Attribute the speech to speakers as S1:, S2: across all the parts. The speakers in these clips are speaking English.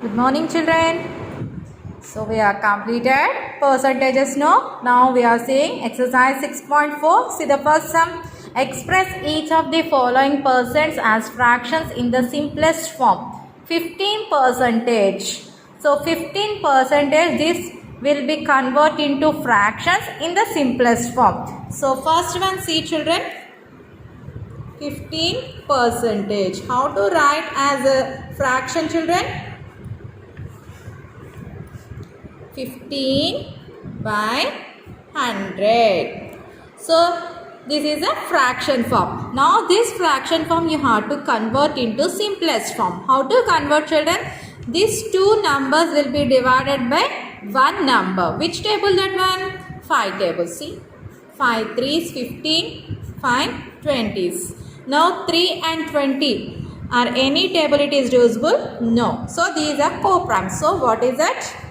S1: Good morning, children. So we are completed percentages now. Now we are seeing exercise 6.4. See the first sum. Express each of the following percents as fractions in the simplest form. 15 percentage. So 15 percentage, this will be converted into fractions in the simplest form. So first one, see children. 15 percentage. How to write as a fraction, children? 15 by 100. So this is a fraction form. Now this fraction form you have to convert into simplest form. How to convert, children? These two numbers will be divided by one number. Which table that one? 5 table. See, 5 3s 15, 5 20s. Now 3 and 20 are any table it is divisible? No. So these are co-primes. So what is that?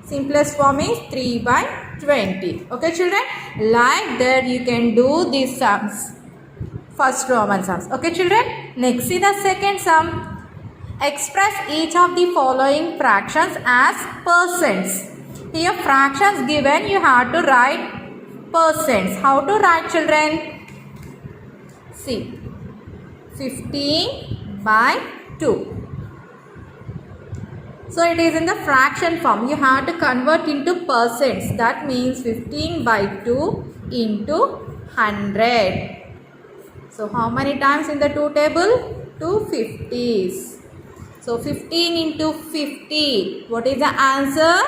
S1: Simplest form is 3 by 20. Okay, children? Like that you can do these sums. First Roman sums. Okay, children? Next, see the second sum. Express each of the following fractions as percents. Here fractions given, you have to write percents. How to write, children? See, 15 by 2. So it is in the fraction form. You have to convert into percents. That means 15 by 2 into 100. So how many times in the 2 table? 2 50s. So 15 into 50. What is the answer?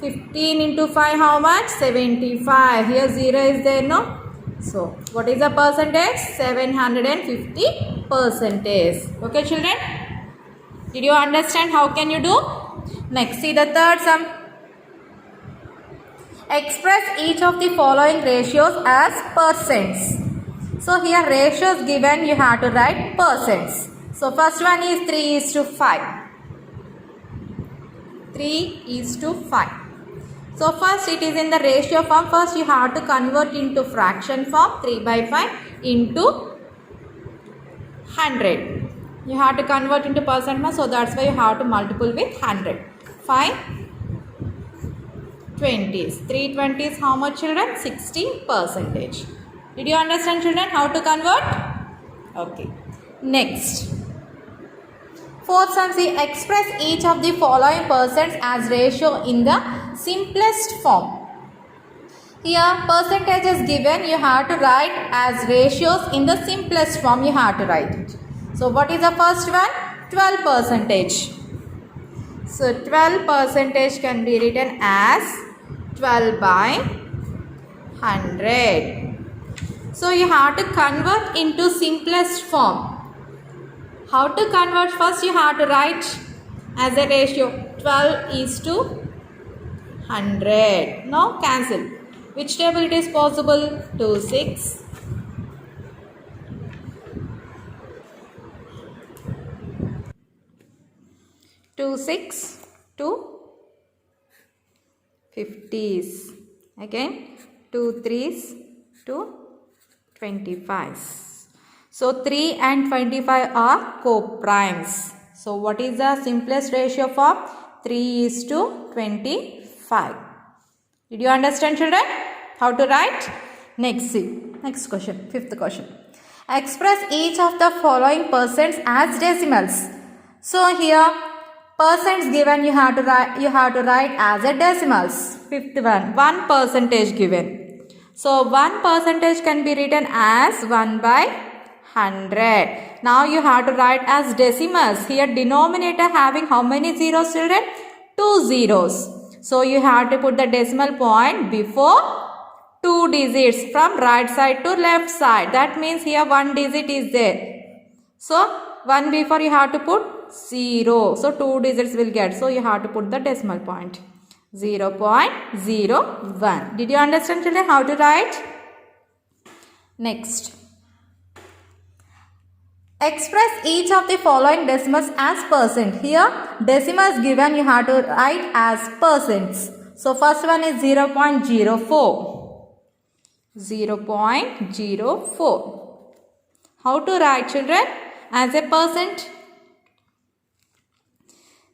S1: 15 into 5 how much? 75. Here 0 is there, no? So what is the percentage? 750 percentage. Okay, children? Did you understand how can you do? Next, see the third sum. Express each of the following ratios as percents. So here ratios given, you have to write percents. So first one is 3 is to 5. 3 is to 5. So first it is in the ratio form. First you have to convert into fraction form. 3 by 5 into 100. You have to convert into percent form, so that's why you have to multiple with 100. 5 20s. 3 20s how much, children? 60 percentage. Did you understand, children, how to convert? Okay. Next. Fourth sum, see, express each of the following percents as ratio in the simplest form. Here percentage is given, you have to write as ratios in the simplest form, you have to write it. So what is the first one? 12 percentage. So 12 percentage can be written as 12 by 100. So you have to convert into simplest form. How to convert? First you have to write as a ratio 12 is to 100. Now cancel. Which table it is possible? 2 6. 2 6 2 50s. Again 2 3s 2 25s. So 3 and 25 are co-primes. So what is the simplest ratio form? 3 is to 25. Did you understand, children? How to write? Next, see. Next question. Fifth question. Express each of the following percents as decimals. So here percents given, you have to write as a decimals. Fifth one, 1 percentage given. So 1 percentage can be written as 1 by 100. Now you have to write as decimals. Here denominator having how many zeros, children? 2 zeros. So you have to put the decimal point before 2 digits from right side to left side. That means here 1 digit is there. So 1 before you have to put 0. So 2 digits will get. So you have to put the decimal point. 0.01. Did you understand, children, how to write? Next. Express each of the following decimals as percent. Here decimals given, you have to write as percents. So first one is 0.04. 0.04. How to write, children, as a percent?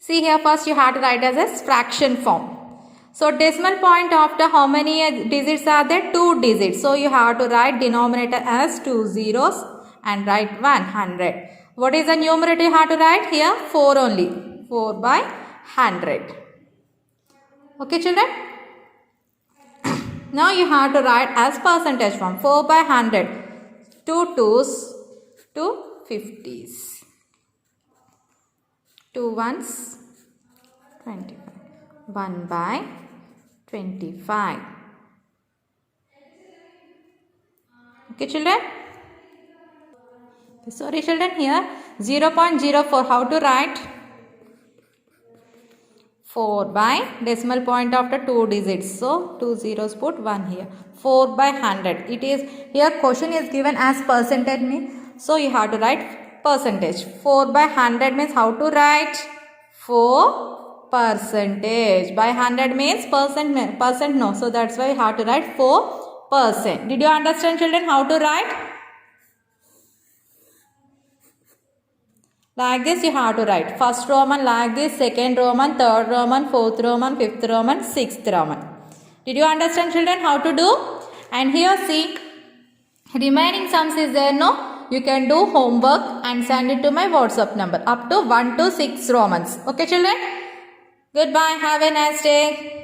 S1: See here, first you have to write as a fraction form. So decimal point after how many digits are there? 2 digits. So you have to write denominator as 2 zeros and write 100. What is the numerator you have to write here? 4 only. 4 by 100. Okay children? Now you have to write as percentage form. 4 by 100. 2 2s, 2 50s. 2 ones, 25. 1 by 25. Okay children? Sorry children, here 0.04. How to write? 4 by decimal point after 2 digits. So 2 zeros, put 1 here. 4 by 100. It is here question is given as percentage means. So you have to write percentage. 4 by 100 means how to write? 4 percentage. By 100 means percent no. So that's why you have to write 4%. Did you understand children how to write? Like this you have to write. First Roman like this, second Roman, third Roman, fourth Roman, fifth Roman, sixth Roman. Did you understand children how to do? And here see, remaining sums is there no? You can do homework and send it to my WhatsApp number up to 1 to 6 Romans. Okay children? Goodbye. Have a nice day.